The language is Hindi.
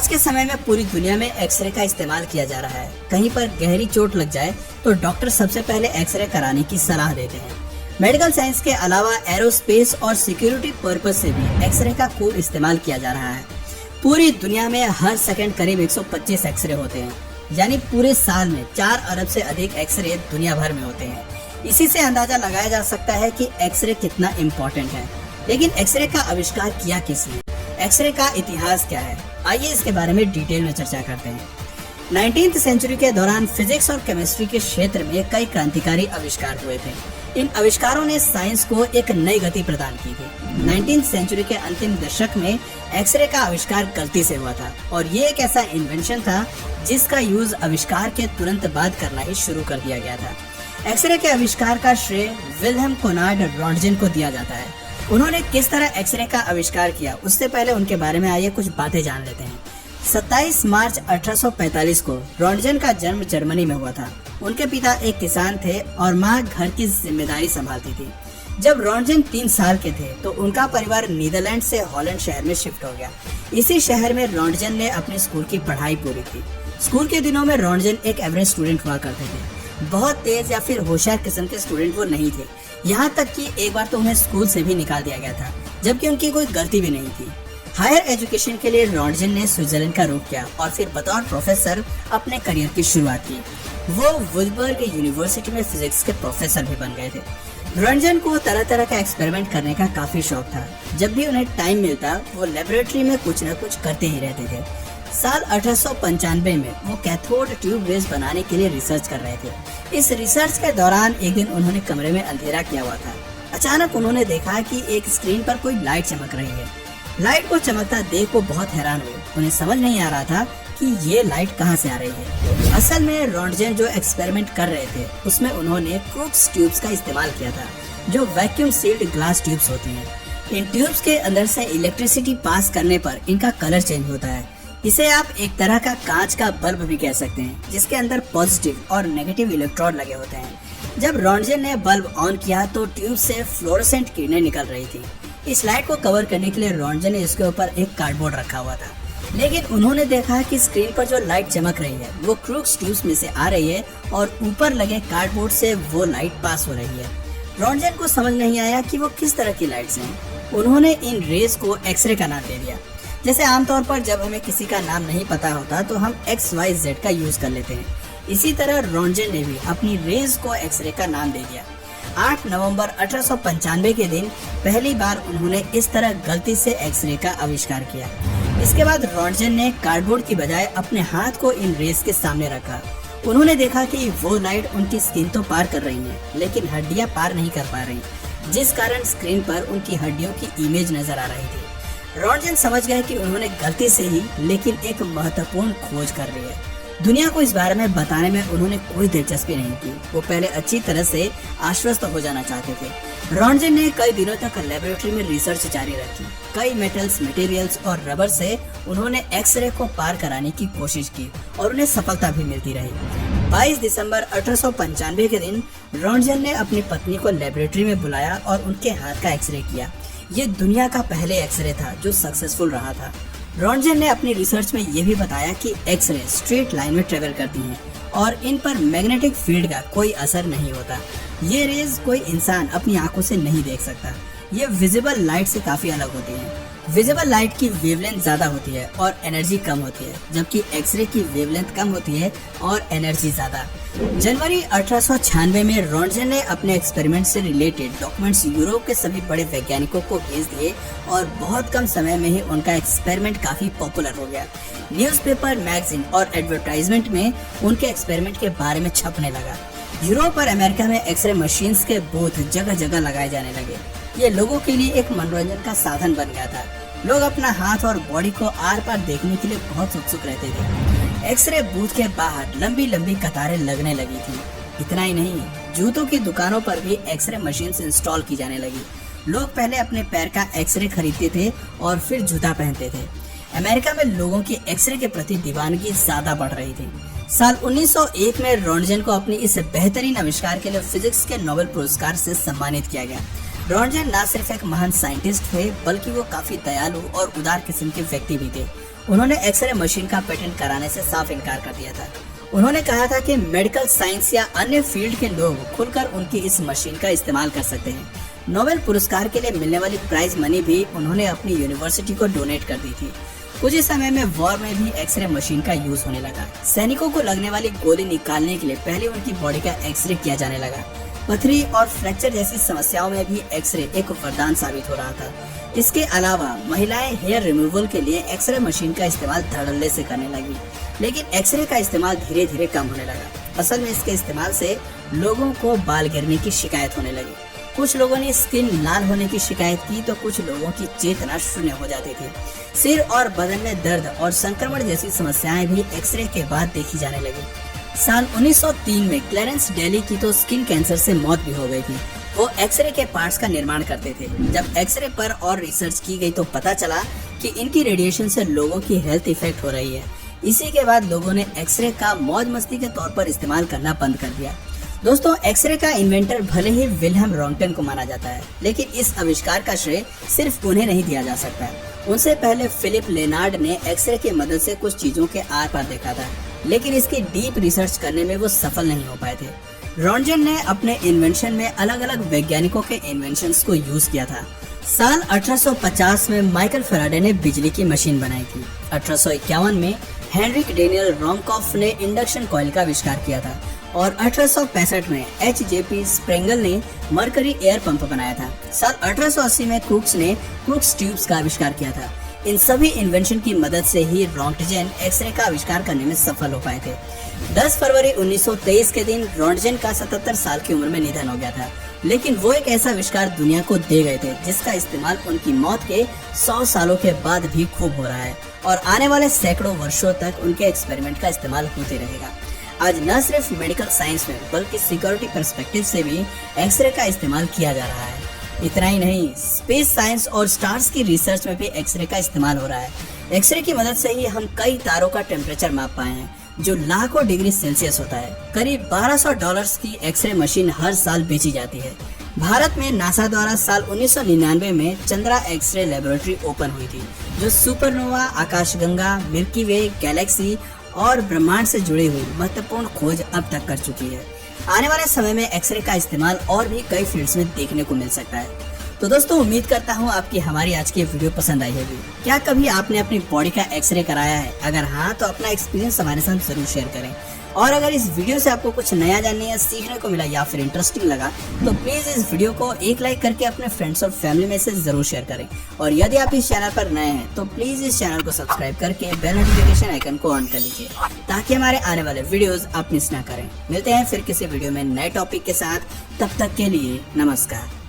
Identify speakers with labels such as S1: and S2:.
S1: आज के समय में पूरी दुनिया में एक्सरे का इस्तेमाल किया जा रहा है। कहीं पर गहरी चोट लग जाए तो डॉक्टर सबसे पहले एक्सरे कराने की सलाह देते हैं। मेडिकल साइंस के अलावा एरोस्पेस और सिक्योरिटी पर्पस से भी एक्सरे का खूब इस्तेमाल किया जा रहा है। पूरी दुनिया में हर सेकंड करीब 125 एक्सरे होते हैं, यानी पूरे साल में 4 अरब से अधिक एक्सरे दुनिया भर में होते हैं। इसी से अंदाजा लगाया जा सकता है कि एक्सरे कितना इम्पोर्टेंट है। लेकिन एक्सरे का आविष्कार किया किसने? एक्सरे का इतिहास क्या है? आइए इसके बारे में डिटेल में चर्चा करते हैं। 19वीं सेंचुरी के दौरान फिजिक्स और केमिस्ट्री के क्षेत्र में कई क्रांतिकारी आविष्कार हुए थे। इन आविष्कारों ने साइंस को एक नई गति प्रदान की थी। 19वीं सेंचुरी के अंतिम दशक में एक्सरे का आविष्कार गलती से हुआ था और ये एक ऐसा इन्वेंशन था जिसका यूज आविष्कार के तुरंत बाद करना ही शुरू कर दिया गया था। एक्सरे के आविष्कार का श्रेय विल्हेम कोनार्ड रॉन्टगेन को दिया जाता है। उन्होंने किस तरह एक्सरे का आविष्कार किया, उससे पहले उनके बारे में आइए कुछ बातें जान लेते हैं। 27 मार्च 1845 को रॉन्टगेन का जन्म जर्मनी में हुआ था। उनके पिता एक किसान थे और माँ घर की जिम्मेदारी संभालती थी। जब रॉन्टगेन 3 साल के थे तो उनका परिवार नीदरलैंड से हॉलैंड शहर में शिफ्ट हो गया। इसी शहर में रॉन्टगेन ने अपने स्कूल की पढ़ाई पूरी की। स्कूल के दिनों में रॉन्टगेन एक एवरेज स्टूडेंट हुआ करते थे। बहुत तेज या फिर होशियार किस्म के स्टूडेंट वो नहीं थे। यहाँ तक कि एक बार तो उन्हें स्कूल से भी निकाल दिया गया था, जबकि उनकी कोई गलती भी नहीं थी। हायर एजुकेशन के लिए रॉन्टगेन ने स्विट्जरलैंड का रुख किया और फिर बतौर प्रोफेसर अपने करियर की शुरुआत की। वो वुल्सबर्ग यूनिवर्सिटी में फिजिक्स के प्रोफेसर भी बन गए थे। रॉन्टगेन को तरह तरह का एक्सपेरिमेंट करने का काफी शौक था। जब भी उन्हें टाइम मिलता वो लेबोरेटरी में कुछ न कुछ करते ही रहते थे। साल 1895 में वो कैथोड ट्यूब रेस बनाने के लिए रिसर्च कर रहे थे। इस रिसर्च के दौरान एक दिन उन्होंने कमरे में अंधेरा किया हुआ था। अचानक उन्होंने देखा कि एक स्क्रीन पर कोई लाइट चमक रही है। लाइट को चमकता देख वो बहुत हैरान हुए। उन्हें समझ नहीं आ रहा था कि ये लाइट कहाँ से आ रही है। असल में रॉन्टगेन जो एक्सपेरिमेंट कर रहे थे उसमें उन्होंने क्रूक्स ट्यूब्स का इस्तेमाल किया था, जो वैक्यूम सील्ड ग्लास ट्यूब्स होती हैं। इन ट्यूब्स के अंदर से इलेक्ट्रिसिटी पास करने पर इनका कलर चेंज होता है। इसे आप एक तरह का कांच का बल्ब भी कह सकते हैं, जिसके अंदर पॉजिटिव और नेगेटिव इलेक्ट्रोड लगे होते हैं। जब रॉन्टगेन ने बल्ब ऑन किया तो ट्यूब से फ्लोरोसेंट किरणें निकल रही थी। इस लाइट को कवर करने के लिए रॉन्टगेन ने इसके ऊपर एक कार्डबोर्ड रखा हुआ था। लेकिन उन्होंने देखा कि स्क्रीन पर जो लाइट चमक रही है वो क्रूक्स ट्यूब्स में से आ रही है और ऊपर लगे कार्डबोर्ड से वो लाइट पास हो रही है। रॉन्टगेन को समझ नहीं आया कि वो किस तरह की लाइट्स हैं। उन्होंने इन रेज को एक्सरे का नाम दे दिया। जैसे आमतौर पर जब हमें किसी का नाम नहीं पता होता तो हम XYZ का यूज कर लेते हैं। इसी तरह रॉन्टगेन ने भी अपनी रेज को एक्सरे का नाम दे दिया। 8 नवंबर 1895 के दिन पहली बार उन्होंने इस तरह गलती से एक्सरे का आविष्कार किया। इसके बाद रॉन्टगेन ने कार्डबोर्ड की बजाय अपने हाथ को इन रेज के सामने रखा। उन्होंने देखा कि वो लाइट उनकी स्किन तो पार कर रही है, लेकिन हड्डियां पार नहीं कर पा रही, जिस कारण स्क्रीन पर उनकी हड्डियों की इमेज नजर आ रही थी। रॉन्टगेन समझ गए कि उन्होंने गलती से ही लेकिन एक महत्वपूर्ण खोज कर ली है। दुनिया को इस बारे में बताने में उन्होंने कोई दिलचस्पी नहीं की। वो पहले अच्छी तरह से आश्वस्त हो जाना चाहते थे। रॉन्टगेन ने कई दिनों तक लेबोरेटरी में रिसर्च जारी रखी। कई मेटल्स, मटेरियल्स और रबर से उन्होंने एक्सरे को पार कराने की कोशिश की और उन्हें सफलता भी मिलती रही। 22 दिसंबर 1895 के दिन रॉन्टगेन ने अपनी पत्नी को लेबोरेटरी में बुलाया और उनके हाथ का एक्सरे किया। ये दुनिया का पहले एक्सरे था जो सक्सेसफुल रहा था। रॉन्टगेन ने अपनी रिसर्च में ये भी बताया कि एक्सरे स्ट्रेट लाइन में ट्रेवल करती हैं और इन पर मैग्नेटिक फील्ड का कोई असर नहीं होता। ये रेज कोई इंसान अपनी आंखों से नहीं देख सकता। ये विजिबल लाइट से काफी अलग होती है। विजिबल लाइट की वेवलेंथ ज्यादा होती है और एनर्जी कम होती है, जबकि एक्सरे की वेवलेंथ कम होती है और एनर्जी ज्यादा। जनवरी 1896 में रॉन्टगेन ने अपने एक्सपेरिमेंट से रिलेटेड डॉक्यूमेंट्स यूरोप के सभी बड़े वैज्ञानिकों को भेज दिए और बहुत कम समय में ही उनका एक्सपेरिमेंट काफी पॉपुलर हो गया। न्यूज़पेपर, मैगजीन और एडवर्टाइजमेंट में उनके एक्सपेरिमेंट के बारे में छपने लगा। यूरोप और अमेरिका में एक्सरे मशीन्स के बूथ जगह जगह लगाए जाने लगे। ये लोगों के लिए एक मनोरंजन का साधन बन गया था। लोग अपना हाथ और बॉडी को आर पार देखने के लिए बहुत उत्सुक रहते थे। एक्सरे बूथ के बाहर लंबी लंबी कतारें लगने लगी थी। इतना ही नहीं, जूतों की दुकानों पर भी एक्सरे मशीन इंस्टॉल की जाने लगी। लोग पहले अपने पैर का एक्सरे खरीदते थे और फिर जूता पहनते थे। अमेरिका में लोगों की एक्सरे के प्रति दीवानगी ज्यादा बढ़ रही थी। साल 1901 में रॉन्टगेन को अपनी इस बेहतरीन आविष्कार के लिए फिजिक्स के नोबेल पुरस्कार से सम्मानित किया गया। रॉन्टगेन न सिर्फ एक महान साइंटिस्ट थे, बल्कि वो काफी दयालु और उदार किस्म के व्यक्ति भी थे। उन्होंने एक्सरे मशीन का पेटेंट कराने से साफ इनकार कर दिया था। उन्होंने कहा था कि मेडिकल साइंस या अन्य फील्ड के लोग खुलकर उनकी इस मशीन का इस्तेमाल कर सकते हैं। नोबेल पुरस्कार के लिए मिलने वाली प्राइज मनी भी उन्होंने अपनी यूनिवर्सिटी को डोनेट कर दी थी। कुछ ही समय में वॉर में भी एक्सरे मशीन का यूज होने लगा। सैनिकों को लगने वाली गोली निकालने के लिए पहले उनकी बॉडी का एक्सरे किया जाने लगा। पथरी और फ्रैक्चर जैसी समस्याओं में भी एक्सरे एक वरदान साबित हो रहा था। इसके अलावा महिलाएं हेयर रिमूवल के लिए एक्सरे मशीन का इस्तेमाल धड़ल्ले से करने लगी, लेकिन एक्सरे का इस्तेमाल धीरे धीरे कम होने लगा। असल में इसके इस्तेमाल से लोगों को बाल गिरने की शिकायत होने लगी। कुछ लोगों ने स्किन लाल होने की शिकायत की तो कुछ लोगों की चेतना शून्य हो जाती थी। सिर और बदन में दर्द और संक्रमण जैसी समस्याएं भी एक्सरे के बाद देखी जाने लगी। साल 1903 में क्लैरेंस डेली की तो स्किन कैंसर से मौत भी हो गई थी। वो एक्सरे के पार्ट्स का निर्माण करते थे। जब एक्सरे पर और रिसर्च की गई तो पता चला कि इनकी रेडिएशन से लोगों की हेल्थ इफेक्ट हो रही है। इसी के बाद लोगों ने एक्सरे का मौज मस्ती के तौर पर इस्तेमाल करना बंद कर दिया। दोस्तों, एक्सरे का इन्वेंटर भले ही विल्हेम रॉन्टन को माना जाता है, लेकिन इस आविष्कार का श्रेय सिर्फ उन्हें नहीं दिया जा सकता। उनसे पहले फिलिप लेनार्ड ने एक्सरे की मदद से कुछ चीजों के आर पार देखा था, लेकिन इसकी डीप रिसर्च करने में वो सफल नहीं हो पाए थे। रॉन्टन ने अपने इन्वेंशन में अलग अलग वैज्ञानिकों के इन्वेंशंस को यूज किया था। साल 1850 में माइकल फैराडे ने बिजली की मशीन बनाई थी। 1851 में हेनरिक डेनियल रॉमकॉफ ने इंडक्शन कॉइल का आविष्कार किया था और 1865 में H.J.P. स्प्रेंगल ने मरकरी एयर पंप बनाया था। साल 1880 में क्रूक्स ने क्रूक्स ट्यूब्स का आविष्कार किया था। इन सभी इन्वेंशन की मदद से ही रॉन्टजन एक्सरे का आविष्कार करने में सफल हो पाए थे। 10 फरवरी 1923 के दिन रॉन्टजन का 77 साल की उम्र में निधन हो गया था, लेकिन वो एक ऐसा आविष्कार दुनिया को दे गए थे जिसका इस्तेमाल उनकी मौत के 100 सालों के बाद भी खूब हो रहा है और आने वाले सैकड़ों वर्षों तक उनके एक्सपेरिमेंट का इस्तेमाल होते रहेगा। आज न सिर्फ मेडिकल साइंस में बल्कि सिक्योरिटी पर्सपेक्टिव से भी एक्सरे का इस्तेमाल किया जा रहा है। इतना ही नहीं, स्पेस साइंस और स्टार्स की रिसर्च में भी एक्सरे का इस्तेमाल हो रहा है। एक्सरे की मदद से ही हम कई तारों का टेम्परेचर माप पाए हैं जो लाखों डिग्री सेल्सियस होता है। करीब $1200 की एक्सरे मशीन हर साल बेची जाती है। भारत में नासा द्वारा साल 1999 में चंद्रा एक्सरे लेबोरेटरी ओपन हुई थी, जो सुपरनोवा, आकाशगंगा, मिल्की वे, गैलेक्सी और ब्रह्मांड से जुड़ी हुई महत्वपूर्ण खोज अब तक कर चुकी है। आने वाले समय में एक्सरे का इस्तेमाल और भी कई फील्ड्स में देखने को मिल सकता है। तो दोस्तों, उम्मीद करता हूँ आपकी हमारी आज की वीडियो पसंद आई होगी। क्या कभी आपने अपनी बॉडी का एक्सरे कराया है? अगर हाँ, तो अपना एक्सपीरियंस हमारे साथ जरूर शेयर करें। और अगर इस वीडियो से आपको कुछ नया जानने या सीखने को मिला या फिर इंटरेस्टिंग लगा तो प्लीज इस वीडियो को एक लाइक करके अपने फ्रेंड्स और फैमिली में से जरूर शेयर करें। और यदि आप इस चैनल पर नए हैं तो प्लीज इस चैनल को सब्सक्राइब करके बेल नोटिफिकेशन आइकन को ऑन कर लीजिए ताकि हमारे आने वाले वीडियोस आप मिस ना करें। मिलते हैं फिर किसी वीडियो में नए टॉपिक के साथ। तब तक के लिए नमस्कार।